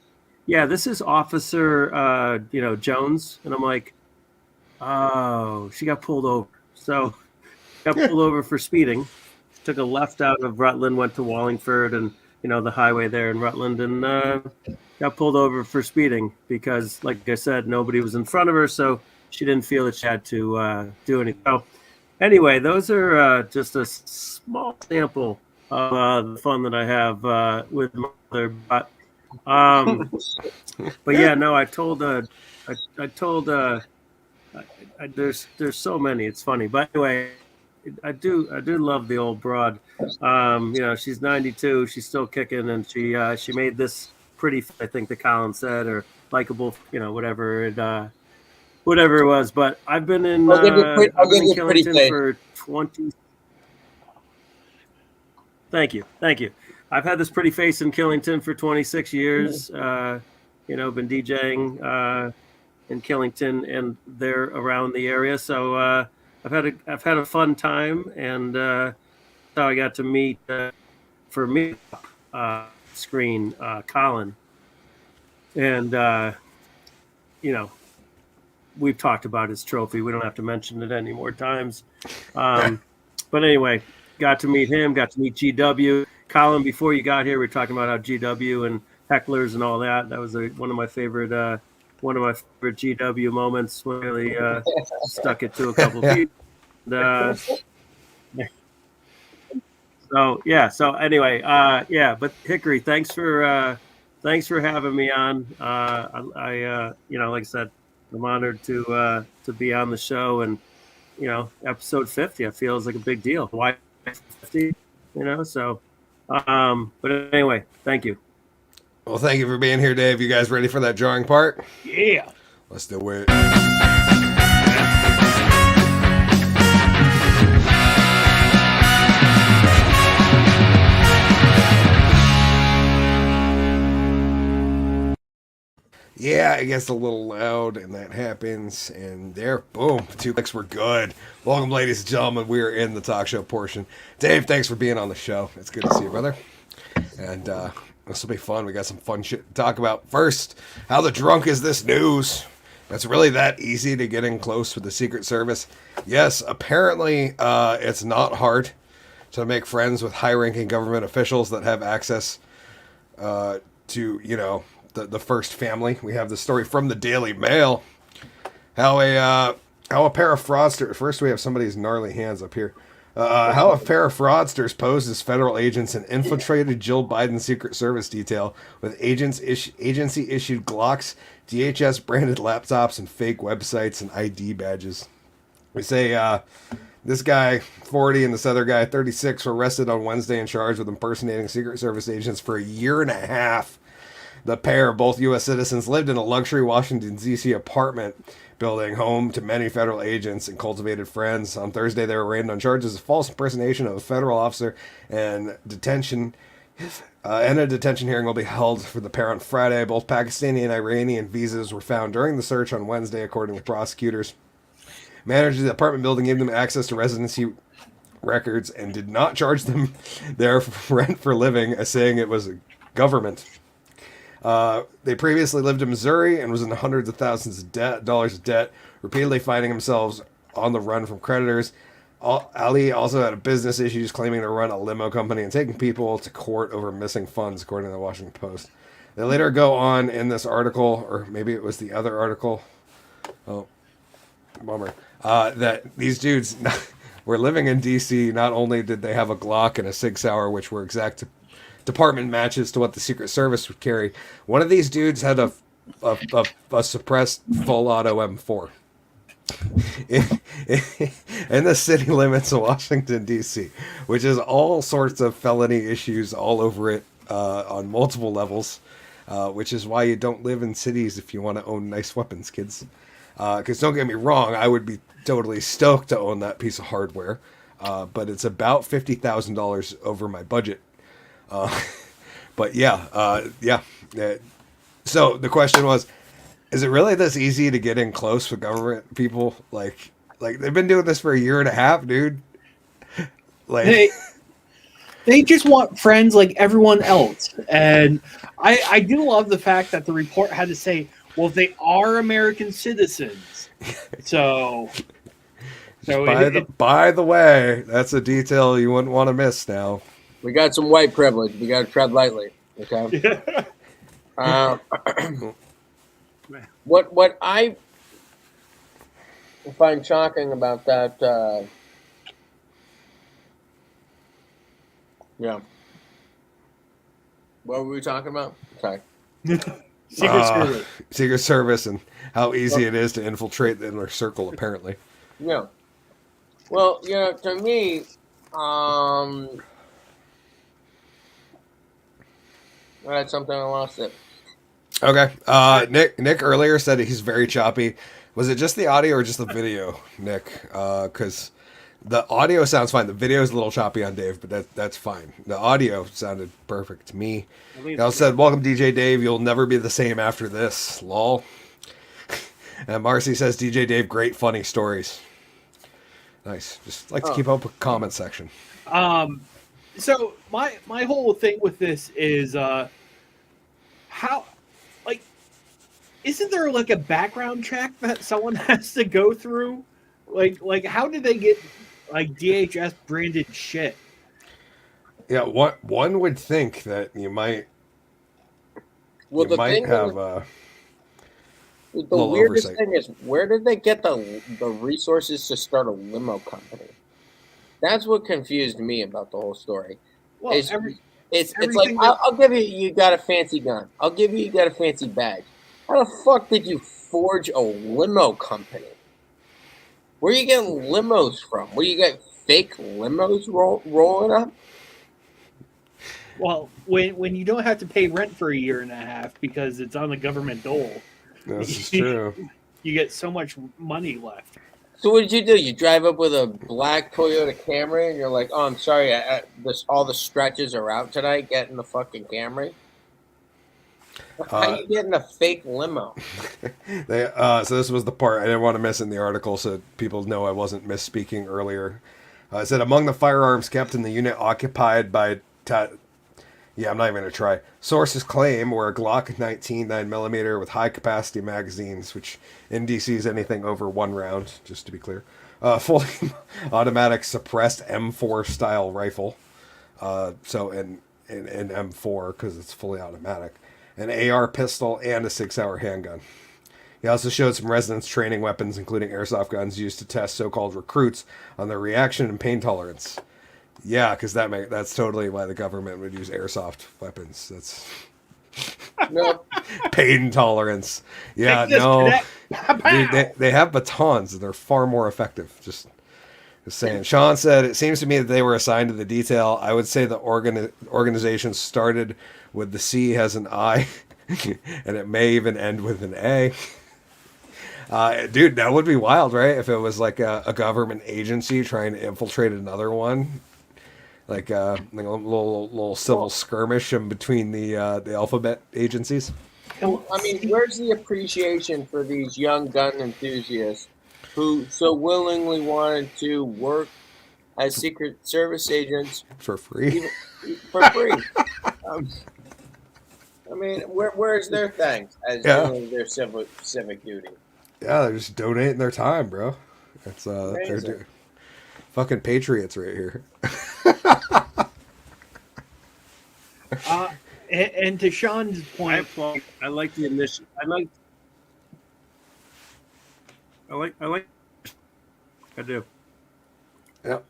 yeah, this is Officer, Jones. And I'm like, oh, she got pulled over. So got pulled over for speeding. Took a left out of Rutland, went to Wallingford and, the highway there in Rutland, and got pulled over for speeding because, like I said, nobody was in front of her, so she didn't feel that she had to do anything. So anyway, those are just a small sample of the fun that I have with my mother. But yeah, no, I told there's so many. It's funny, but anyway. I do love the old broad. She's 92. She's still kicking, and she made this pretty. I think the Collen said, or likable. Whatever it was. But I've been in. I've been in Killington for 20. Thank you. I've had this pretty face in Killington for 26 years. Been DJing in Killington, and they're around the area. So. I've had a fun time, and how I got to meet for me screen Collen, and we've talked about his trophy. We don't have to mention it any more times. But anyway, got to meet him. Got to meet GW. Collen, before you got here, we were talking about how GW and hecklers and all that. That was one of my favorite GW moments. Really stuck it to a couple of people. So anyway, but Hickory, thanks for having me on. I like I said, I'm honored to be on the show, and episode 50 I feel is like a big deal. Why 50? So but anyway, thank you. Well, thank you for being here, Dave. You guys ready for that drawing part? Yeah. Let's do it. Yeah, it gets a little loud, and that happens, and there, boom, 2 clicks were good. Welcome, ladies and gentlemen. We are in the talk show portion. Dave, thanks for being on the show. It's good to see you, brother. And this will be fun. We got some fun shit to talk about. First, how the drunk is this news? It's really that easy to get in close with the Secret Service. Yes, apparently it's not hard to make friends with high-ranking government officials that have access to, the first family. We have the story from the Daily Mail. How a pair of fraudsters. First, we have somebody's gnarly hands up here. How a pair of fraudsters posed as federal agents and infiltrated Jill Biden's Secret Service detail with agency-issued Glocks, DHS-branded laptops, and fake websites and ID badges. We say This guy, 40, and this other guy, 36, were arrested on Wednesday and charged with impersonating Secret Service agents for a year and a half. The pair, both U.S. citizens, lived in a luxury Washington, D.C. apartment building home to many federal agents and cultivated friends. On Thursday, they were arraigned on charges of false impersonation of a federal officer and detention. And a detention hearing will be held for the pair on Friday. Both Pakistani and Iranian visas were found during the search on Wednesday, according to prosecutors. Managers of the apartment building gave them access to residency records and did not charge them their rent for living, as saying it was a government. They previously lived in Missouri and was in hundreds of thousands of dollars of debt, repeatedly finding themselves on the run from creditors. Ali also had business issues, claiming to run a limo company and taking people to court over missing funds, according to the Washington Post. They later go on in this article, or maybe it was the other article. Oh, bummer. That these dudes were living in D.C. Not only did they have a Glock and a Sig Sauer, which were exact department matches to what the Secret Service would carry, one of these dudes had a suppressed full auto M4 in the city limits of Washington, D.C., which is all sorts of felony issues all over it on multiple levels, which is why you don't live in cities if you want to own nice weapons, kids. Because don't get me wrong, I would be totally stoked to own that piece of hardware, but it's about $50,000 over my budget. But yeah. So the question was, is it really this easy to get in close with government people? Like they've been doing this for a year and a half, dude. Like they just want friends like everyone else. And I do love the fact that the report had to say, well, they are American citizens. So by the way, that's a detail you wouldn't want to miss now. We got some white privilege. We got to tread lightly. Okay. What I find shocking about that, yeah. What were we talking about? Sorry. Secret Service. Secret Service and how easy it is to infiltrate the inner circle, apparently. Yeah. Well, to me, I had something, I lost it. Okay. Nick earlier said he's very choppy. Was it just the audio or just the video, Nick? Because the audio sounds fine. The video is a little choppy on Dave, but that's fine. The audio sounded perfect to me. He also said, "Welcome, DJ Dave. You'll never be the same after this." Lol. And Marcy says, "DJ Dave, great funny stories." Nice. Just like to keep up with comment section. So my whole thing with this is how, like, isn't there like a background check that someone has to go through? Like how did they get like DHS branded shit? Yeah, one would think that you might. Well, the thing have the oversight. weirdest thing is, where did they get the resources to start a limo company? That's what confused me about the whole story. Well, It's like, I'll give you got a fancy gun. I'll give you got a fancy badge. How the fuck did you forge a limo company? Where are you getting limos from? Where you get fake limos rolling up? Well, when you don't have to pay rent for a year and a half because it's on the government dole, This is true. you get so much money left. So what did you do? You drive up with a black Toyota Camry and you're like, "Oh, I'm sorry, all the stretches are out tonight. Get in the fucking Camry." How are you getting a fake limo? So this was the part I didn't want to miss in the article, so people know I wasn't misspeaking earlier. It said among the firearms kept in the unit occupied by. Yeah, I'm not even going to try. Sources claim were a Glock 19 9mm with high-capacity magazines, which in DC is anything over 1 round, just to be clear. Fully automatic suppressed M4-style rifle. So an M4, because it's fully automatic. An AR pistol, and a 6-hour handgun. He also showed some residents training weapons, including airsoft guns used to test so-called recruits on their reaction and pain tolerance. Yeah, because that's totally why the government would use airsoft weapons. That's pain tolerance. Yeah, no. Dude, they have batons and they're far more effective. Just Just saying. Sean said, it seems to me that they were assigned to the detail. I would say the organization started with the C as an I, and it may even end with an A. Dude, that would be wild, right? If it was like a government agency trying to infiltrate another one. Like a little civil skirmish in between the alphabet agencies. I mean, where's the appreciation for these young gun enthusiasts who so willingly wanted to work as Secret Service agents For free. for free? I mean, where's their thanks as doing their civic duty? Yeah, they're just donating their time, bro. It's they're fucking patriots right here. And to Sean's point, I like the initiative. I do. Yep. I True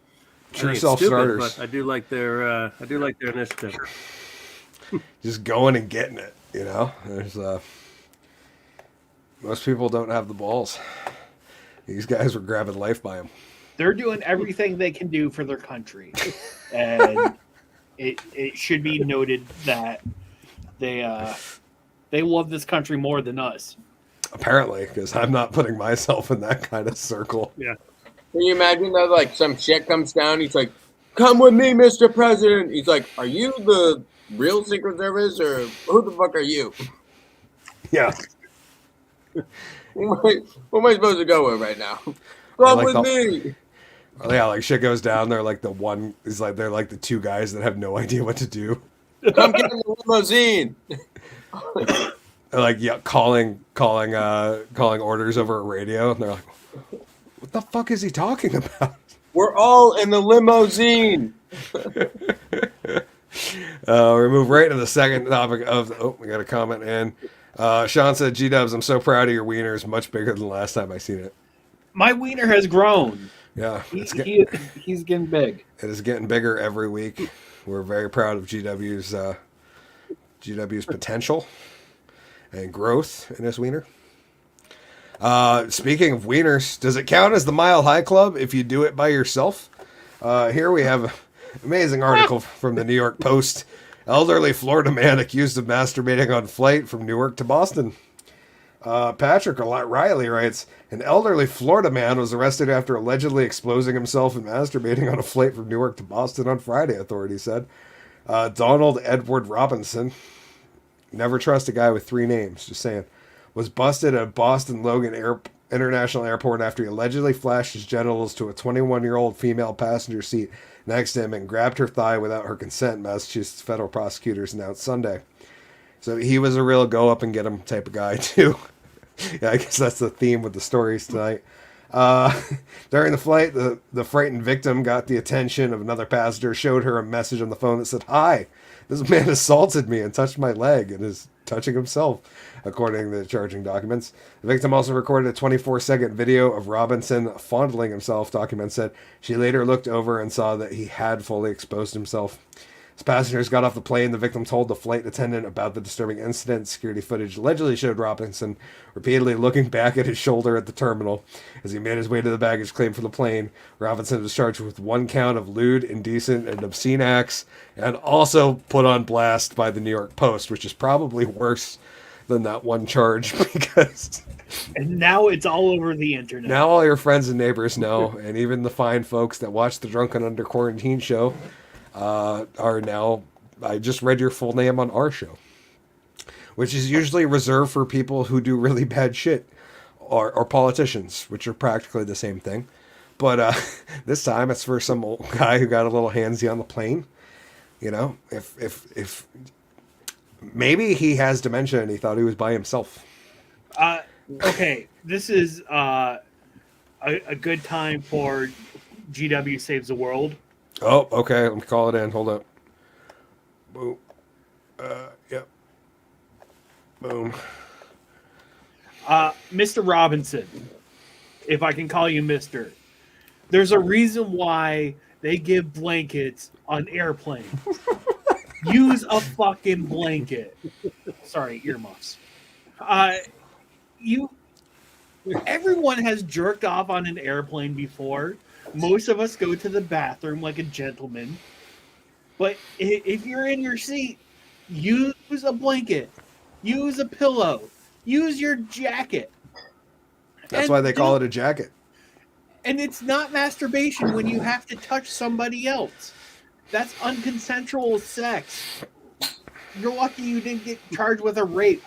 think it's self-starters. stupid, but I do like their initiative. Just going and getting it, you know? There's most people don't have the balls. These guys were grabbing life by them. they're doing everything they can do for their country, and it should be noted that they love this country more than us. Apparently, because I'm not putting myself in that kind of circle. Yeah. Can you imagine that? Like some shit comes down, he's like, "Come with me, Mr. President." He's like, "Are you the real Secret Service, or who the fuck are you?" Yeah. Who am I supposed to go with right now? Come with me. Yeah, like shit goes down. They're like they're like the two guys that have no idea what to do. Come get in the limousine. They're like calling orders over a radio, and they're like, "What the fuck is he talking about?" We're all in the limousine. We move right to the second topic of. Oh, we got a comment in. Sean said, "G-Dubs, I'm so proud of your wiener. It's much bigger than the last time I seen it." My wiener has grown. Yeah, He's getting big. It is getting bigger every week. We're very proud of GW's potential and growth in his wiener. Speaking of wieners, does it count as the Mile High Club if you do it by yourself? Here we have an amazing article from the New York Post. Elderly Florida man accused of masturbating on flight from Newark to Boston. Patrick Riley writes, an elderly Florida man was arrested after allegedly exposing himself and masturbating on a flight from Newark to Boston on Friday, authorities said. Donald Edward Robinson, never trust a guy with three names, just saying, was busted at Boston Logan International Airport after he allegedly flashed his genitals to a 21-year-old female passenger seat next to him and grabbed her thigh without her consent, Massachusetts federal prosecutors announced Sunday. So he was a real go up and get him type of guy, too. Yeah, I guess that's the theme with the stories tonight. During the flight, the frightened victim got the attention of another passenger, showed her a message on the phone that said, "Hi, this man assaulted me and touched my leg and is touching himself," according to the charging documents. The victim also recorded a 24-second video of Robinson fondling himself. Documents said she later looked over and saw that he had fully exposed himself. As passengers got off the plane, the victim told the flight attendant about the disturbing incident. Security footage allegedly showed Robinson repeatedly looking back at his shoulder at the terminal. As he made his way to the baggage claim for the plane, Robinson was charged with one count of lewd, indecent, and obscene acts, and also put on blast by the New York Post, which is probably worse than that one charge because... And now it's all over the internet. Now all your friends and neighbors know, and even the fine folks that watch the Drunken Under Quarantine show are now, I just read your full name on our show, which is usually reserved for people who do really bad shit, or politicians, which are practically the same thing. But this time it's for some old guy who got a little handsy on the plane. You know, if maybe he has dementia and he thought he was by himself. Okay, this is a good time for GW Saves the World. Oh, okay. Let me call it in. Hold up. Boom. Yep. Boom. Mr. Robinson, if I can call you Mr. There's a reason why they give blankets on airplanes. Use a fucking blanket. Sorry, earmuffs. Everyone has jerked off on an airplane before, Most of us go to the bathroom like a gentleman. But if you're in your seat, use a blanket, use a pillow, use your jacket. That's why they call it a jacket. And it's not masturbation when you have to touch somebody else. That's unconsensual sex. You're lucky you didn't get charged with a rape,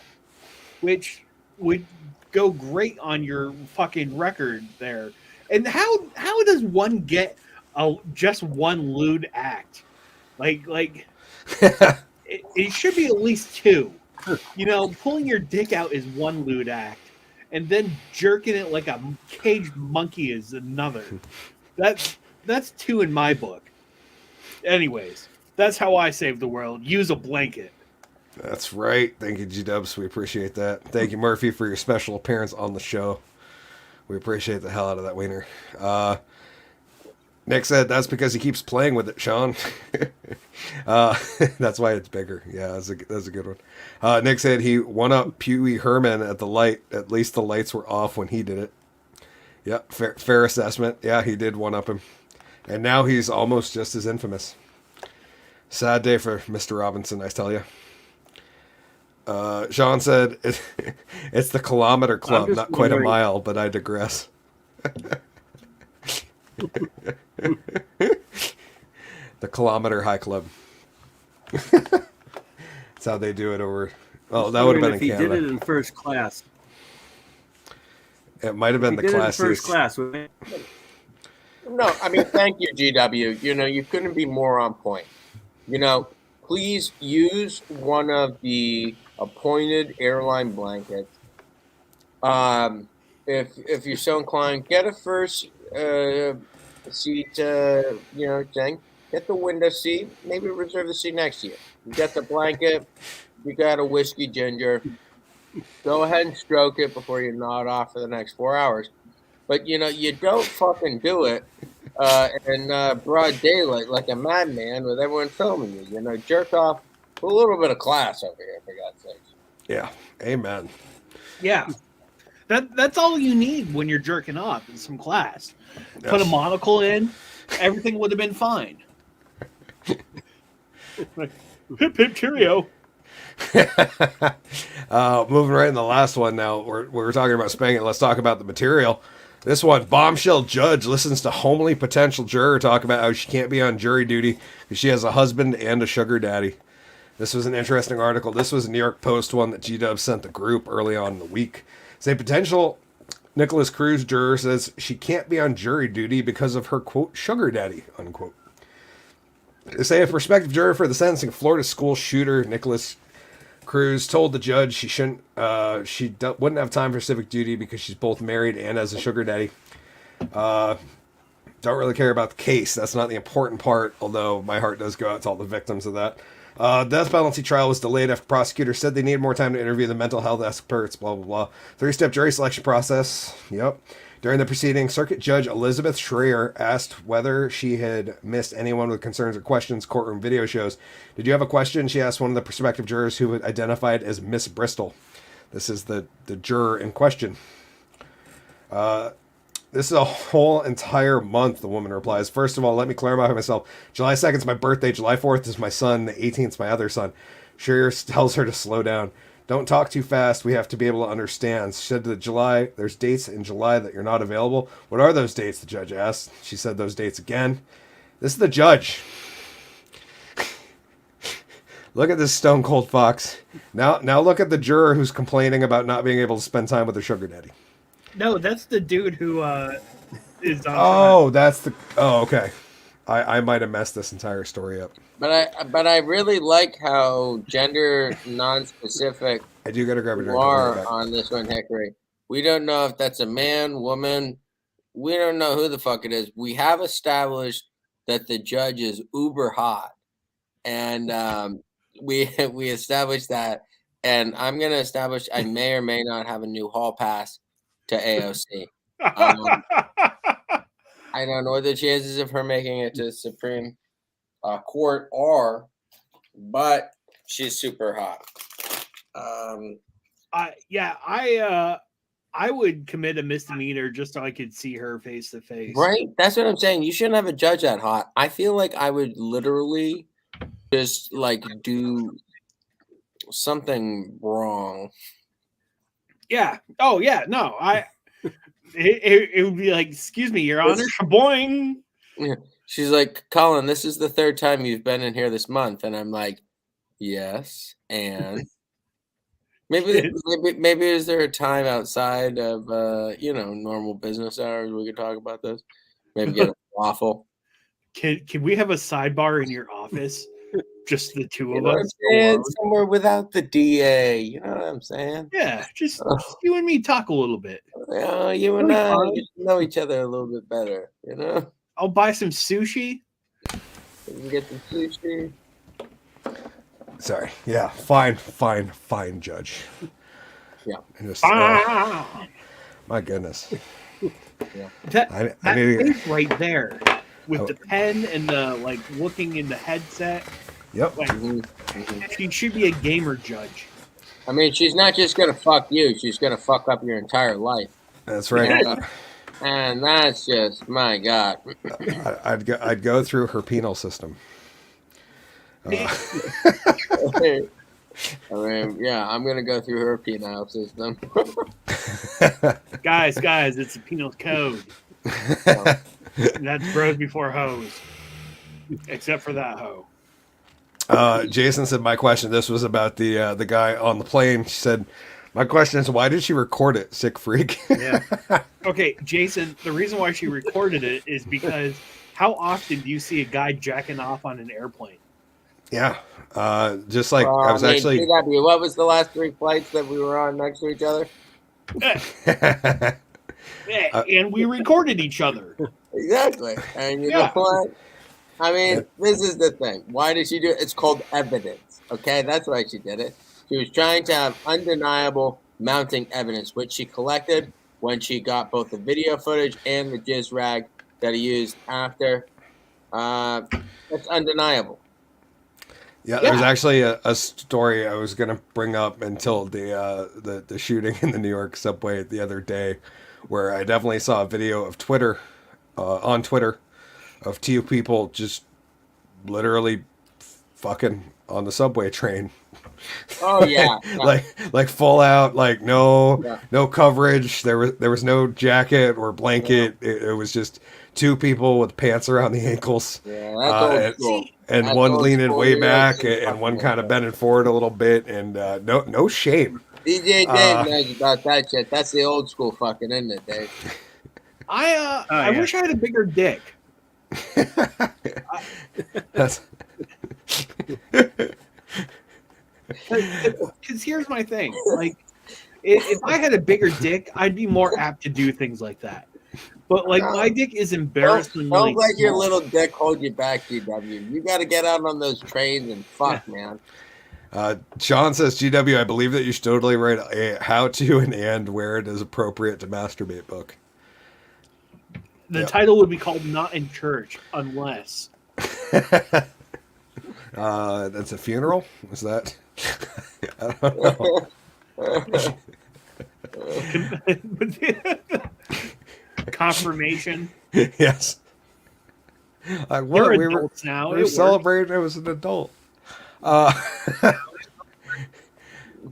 which would go great on your fucking record there. And how does one get just one lewd act? Like it should be at least two. You know, pulling your dick out is one lewd act, and then jerking it like a caged monkey is another. That's two in my book. Anyways, that's how I save the world. Use a blanket. That's right. Thank you, G-Dubs. We appreciate that. Thank you, Murphy, for your special appearance on the show. We appreciate the hell out of that wiener. Nick said that's because he keeps playing with it, Sean. That's why it's bigger. Yeah, that's a good one. Nick said he won up Pee-wee Herman at the light. At least the lights were off when he did it. Yep, fair assessment. Yeah, he did one up him. And now he's almost just as infamous. Sad day for Mr. Robinson, I tell you. Sean said it's the kilometer club, not quite a mile, but I digress. The kilometer high club. That's how they do it over. Oh, that would have been in Canada. He did it in first class. It might have been the class. First class. No, I mean, thank you, GW. You know, you couldn't be more on point. You know, please use one of the appointed airline blankets. If you're so inclined, get a first seat, thing. Get the window seat. Maybe reserve the seat next to you. You got the blanket. You got a whiskey ginger. Go ahead and stroke it before you nod off for the next 4 hours. But, you know, you don't fucking do it in broad daylight like a madman with everyone filming you. You know, jerk off with a little bit of class over here, for God's sakes. Yeah. Amen. Yeah. That's all you need when you're jerking off is some class. Yes. Put a monocle in, everything would have been fine. Hip hip cheerio. Moving right in the last one now. We're talking about spanking. Let's talk about the material. This one, bombshell judge listens to homely potential juror talk about how she can't be on jury duty because she has a husband and a sugar daddy. This was an interesting article. This was a New York Post one that G-Dub sent the group early on in the week. Say potential Nicholas Cruz juror says she can't be on jury duty because of her, quote, sugar daddy, unquote. They say a prospective juror for the sentencing Florida school shooter Nicholas Cruz told the judge she wouldn't have time for civic duty because she's both married and has a sugar daddy. Don't really care about the case. That's not the important part, although my heart does go out to all the victims of that. Death penalty trial was delayed after prosecutors said they needed more time to interview the mental health experts, blah, blah, blah. 3-step jury selection process. Yep. During the proceeding, Circuit Judge Elizabeth Schreier asked whether she had missed anyone with concerns or questions. Courtroom video shows. Did you have a question? She asked one of the prospective jurors who identified as Miss Bristol. This is the juror in question. This is a whole entire month, the woman replies. First of all, let me clarify myself. July 2nd is my birthday. July 4th is my son. The 18th is my other son. Schreier tells her to slow down. Don't talk too fast. We have to be able to understand. She said to July, there's dates in July that you're not available. What are those dates? The judge asked. She said those dates again. This is the judge. Look at this stone cold fox. Now look at the juror who's complaining about not being able to spend time with her sugar daddy. No, that's the dude who is on Oh, that's the... Oh, okay. I might have messed this entire story up. But I really like how gender non-specific I do gotta grab a you drink. are on this one, Hickory. We don't know if that's a man, woman. We don't know who the fuck it is. We have established that the judge is uber hot, and we established that. And I'm gonna establish I may or may not have a new hall pass to AOC. I don't know what the chances of her making it to Supreme Court are, but she's super hot. I I would commit a misdemeanor just so I could see her face to face. Right? That's what I'm saying. You shouldn't have a judge that hot. I feel like I would literally just like do something wrong. Yeah. Oh yeah. No. It would be like, excuse me, Your Honor, shaboing. She's like, Colin, this is the third time you've been in here this month, and I'm like, yes, and maybe is there a time outside of normal business hours we could talk about this? Maybe get a waffle. Can we have a sidebar in your office? Just the two You of know what us. I'm saying? Somewhere without the DA. You know what I'm saying? Yeah, just you and me talk a little bit. You and I get to know each other a little bit better. You know. I'll buy some sushi. We can get some sushi. Sorry. Yeah. Fine, Judge. Yeah. And just, my goodness. Yeah. That face right there with the pen and the like looking in the headset. Yep. Like, she should be a gamer judge. I mean, she's not just gonna fuck you; she's gonna fuck up your entire life. That's right. And that's just my God. I'd go through her penal system. I mean, yeah, I'm gonna go through her penal system. guys, it's a penal code. That's bros before hoes, except for that hoe. Jason said, my question, this was about the guy on the plane. She said, my question is, why did she record it, sick freak? Yeah. Okay, Jason, the reason why she recorded it is because how often do you see a guy jacking off on an airplane? Yeah. Just like I was actually... What was the last 3 flights that we were on next to each other? And we recorded each other. Exactly. And you know what? I mean, this is the thing. Why did she do it? It's called evidence. Okay, that's why she did it. She was trying to have undeniable mounting evidence, which she collected when she got both the video footage and the jizz rag that he used after. It's undeniable. Yeah, there's actually a story I was going to bring up until the shooting in the New York subway the other day, where I definitely saw a video of on Twitter of 2 people just literally fucking on the subway train. Oh yeah, like full out, like no coverage. There was no jacket or blanket. It was just 2 people with pants around the ankles. Yeah, that's old school. And that's one leaning way back, and and one kind of bending forward a little bit, and no shame. DJ Dave knows about that shit. That's the old school fucking, isn't it, Dave? I wish I had a bigger dick. That's because here's my thing. Like, if I had a bigger dick, I'd be more apt to do things like that. But like, my dick is embarrassingly. Don't let your little dick hold you back, GW. You got to get out on those trains and fuck, man. Sean says, GW, I believe that you should totally write a how to and where it is appropriate to masturbate book. The title would be called Not in Church, unless. That's a funeral? Is that? I don't know. Confirmation. Yes. We're adults now. We're celebrating it as an adult.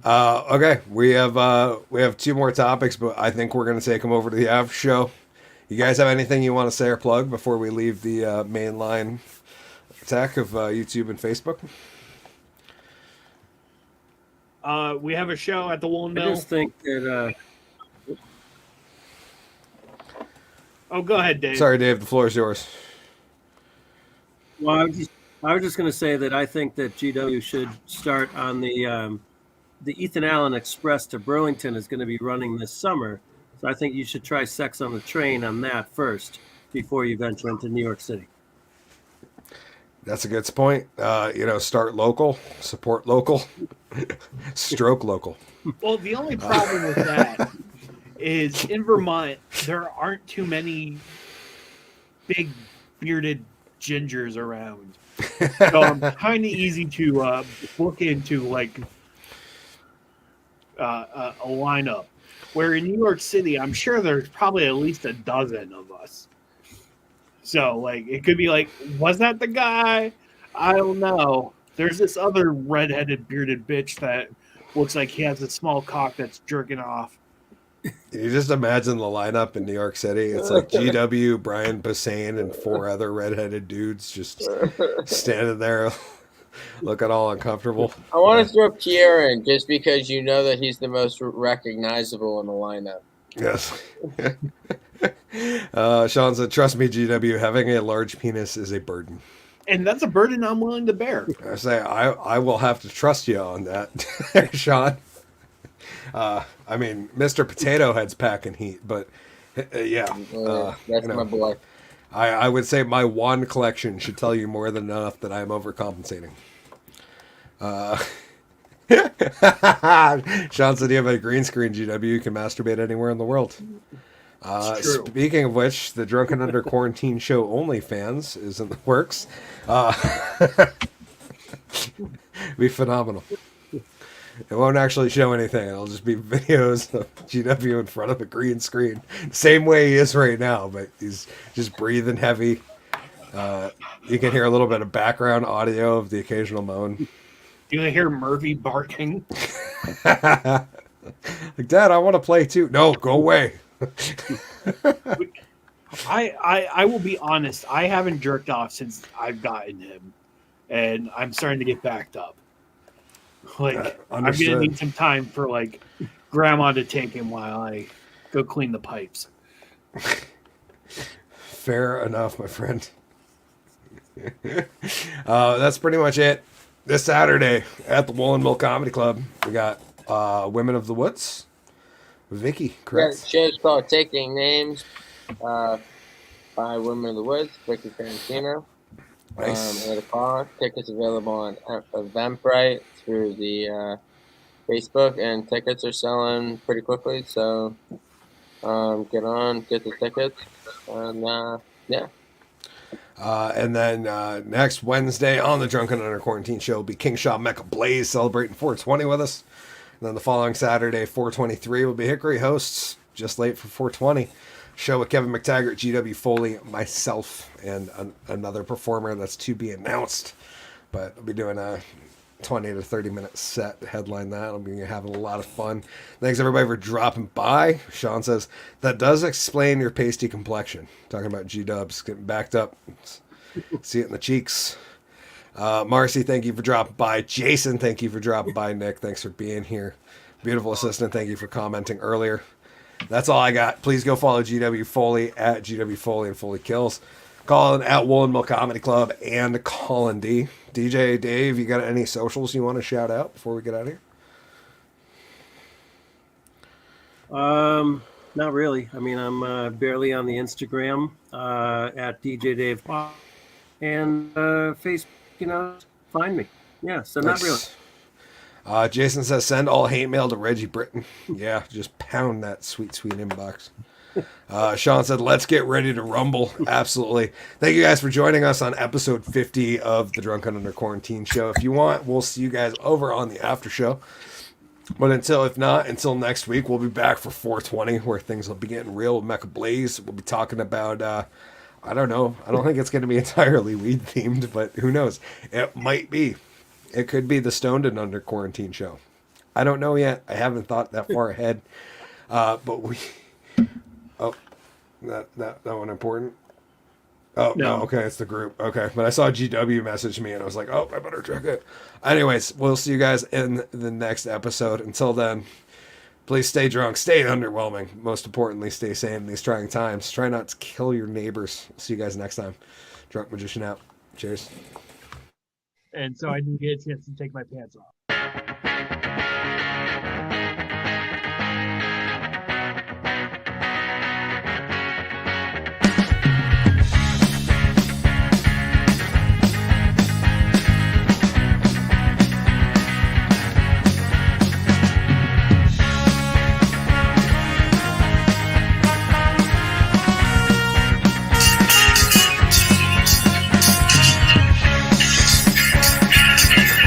Okay, we have 2 more topics, but I think we're going to take them over to the after show. You guys have anything you want to say or plug before we leave the mainline attack of YouTube and Facebook? We have a show at the Woolen. I just think that. Oh, go ahead, Dave. Sorry, Dave. The floor is yours. Well, I was just going to say that I think that GW should start on the Ethan Allen Express to Burlington is going to be running this summer. So I think you should try Sex on the Train on that first before you venture into New York City. That's a good point. Start local, support local, stroke local. Well, the only problem with that is in Vermont, there aren't too many big bearded gingers around. So kind of easy to book into like a lineup. Where in New York City, I'm sure there's probably at least a dozen of us. So, like, it could be like, was that the guy? I don't know. There's this other redheaded, bearded bitch that looks like he has a small cock that's jerking off. You just imagine the lineup in New York City. It's like GW, Brian Posehn, and 4 other redheaded dudes just standing there looking all uncomfortable. I want to throw Pierre in just because you know that he's the most recognizable in the lineup. Yes. Sean said, trust me, GW, having a large penis is a burden. And that's a burden I'm willing to bear. I say, I will have to trust you on that, Sean. I mean, Mr. Potato Head's packing heat, but yeah. That's my boy. I would say my wand collection should tell you more than enough that I'm overcompensating. Sean said, you have a green screen, GW. You can masturbate anywhere in the world. Speaking of which, the Drunken Under Quarantine show OnlyFans is in the works. Be phenomenal. It won't actually show anything. It'll just be videos of GW in front of a green screen. Same way he is right now, but he's just breathing heavy. You can hear a little bit of background audio of the occasional moan. You can hear Murphy barking. Like, Dad, I want to play too. No, go away. I will be honest. I haven't jerked off since I've gotten him, and I'm starting to get backed up. Like, I'm gonna need some time for like Grandma to take him while I go clean the pipes. Fair enough, my friend. That's pretty much it. This Saturday at the Woolen Mill Comedy Club, we got Women of the Woods. Vicky, correct? Yeah, show's called Taking Names by Women of the Woods, Vicky Tarantino. Nice. 8 o'clock. Tickets available on Eventbrite through the Facebook, and tickets are selling pretty quickly. So get the tickets, and yeah. And then next Wednesday on the Drunken Under Quarantine show will be King Shaw Mecca Blaze celebrating 420 with us. And then the following Saturday, 423, will be Hickory hosts, just late for 420. Show with Kevin McTaggart, GW Foley, myself, and another performer that's to be announced. But I'll be doing a 20 to 30 minute set headline that. I'll be having a lot of fun. Thanks everybody for dropping by. Sean says, that does explain your pasty complexion. Talking about G-dubs getting backed up. See it in the cheeks. Marcy, thank you for dropping by. Jason, thank you for dropping by. Nick, thanks for being here. Beautiful assistant, thank you for commenting earlier. That's all I got. Please go follow GW Foley at GW Foley and Foley Kills. Collen at Woolen Mill Comedy Club and Collen D. DJ Dave, you got any socials you want to shout out before we get out of here? Not really. I mean, I'm barely on the Instagram at DJ Dave and Facebook. Find me. Yeah, so Nice. not really. Jason says, send all hate mail to Reggie Britton. Yeah, just pound that sweet inbox. Sean said, let's get ready to rumble. Absolutely. Thank you guys for joining us on episode 50 of the Drunken Under Quarantine show. If you want, we'll see you guys over on the after show. But until next week, we'll be back for 420, where things will be getting real with Mecha Blaze. We'll be talking about, I don't know. I don't think it's going to be entirely weed themed, but who knows? It might be. It could be the Stoned and Under Quarantine show. I don't know yet. I haven't thought that far ahead. But we... Oh, that one important? Oh, no. Okay, it's the group. Okay, but I saw GW message me, and I was like, oh, I better check it. Anyways, we'll see you guys in the next episode. Until then, please stay drunk, stay underwhelming. Most importantly, stay sane in these trying times. Try not to kill your neighbors. See you guys next time. Drunk Magician out. Cheers. And so I didn't get a chance to take my pants off.